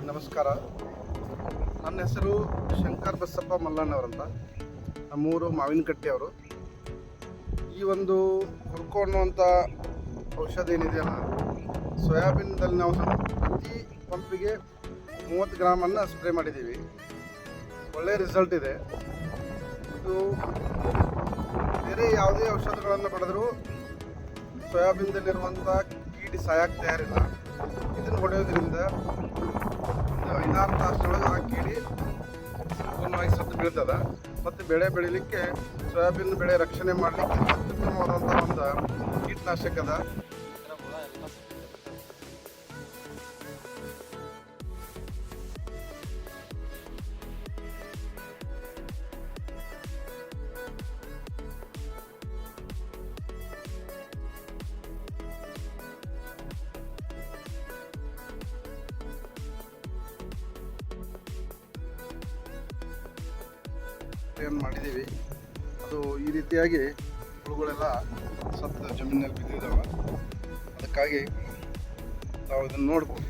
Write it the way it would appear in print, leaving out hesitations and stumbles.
ನಮಸ್ಕಾರ. ನನ್ನ ಹೆಸರು ಶಂಕರ್ ಬಸಪ್ಪ ಮಲ್ಲಣ್ಣವರಂತ. ನಮ್ಮೂರು ಮಾವಿನಕಟ್ಟಿ ಅವರು. ಈ ಒಂದು ಹುರ್ಕೋ ಅನ್ನುವಂಥ ಔಷಧ ಏನಿದೆಯಲ್ಲ, ಸೋಯಾಬೀನ್ದಲ್ಲಿ ನಾವು ಪ್ರತಿ ಪಂಪಿಗೆ 30 ಗ್ರಾಮನ್ನು ಸ್ಪ್ರೇ ಮಾಡಿದ್ದೀವಿ. ಒಳ್ಳೆಯ ರಿಸಲ್ಟ್ ಇದೆ. ಇದು ಬೇರೆ ಯಾವುದೇ ಔಷಧಗಳನ್ನು ಪಡೆದರೂ ಸೋಯಾಬೀನ್ದಲ್ಲಿರುವಂಥ ಕೀಡಿ ಸಾಯಕ್ಕೆ ತಯಾರಿಲ್ಲ. ಇದನ್ನು ಹೊಡೆಯೋದ್ರಿಂದ 5-6 ತಾಸಿನೊಳಗೆ ಆ ಕೀಡಿ ಸಂಪೂರ್ಣವಾಗಿ ಸತ್ತು ಬೀಳ್ತದೆ. ಮತ್ತು ಬೆಳೆ ಬೆಳೀಲಿಕ್ಕೆ, ಸೋಯಾಬೀನ್ ಬೆಳೆ ರಕ್ಷಣೆ ಮಾಡಲಿಕ್ಕೆ ಅತ್ಯುತ್ತಮವಾದಂಥ ಒಂದು ಕೀಟನಾಶಕ ಅದ. ಮಾಡಿದ್ದೀವಿ. ಅದು ಈ ರೀತಿಯಾಗಿ ಹುಳುಗಳೆಲ್ಲ ಸತ್ತು ಜಮೀನಲ್ಲಿ ಬಿದ್ದಿದ್ದಾವೆ. ಅದಕ್ಕಾಗಿ ನಾವು ಇದನ್ನು ನೋಡ್ಬೋದು.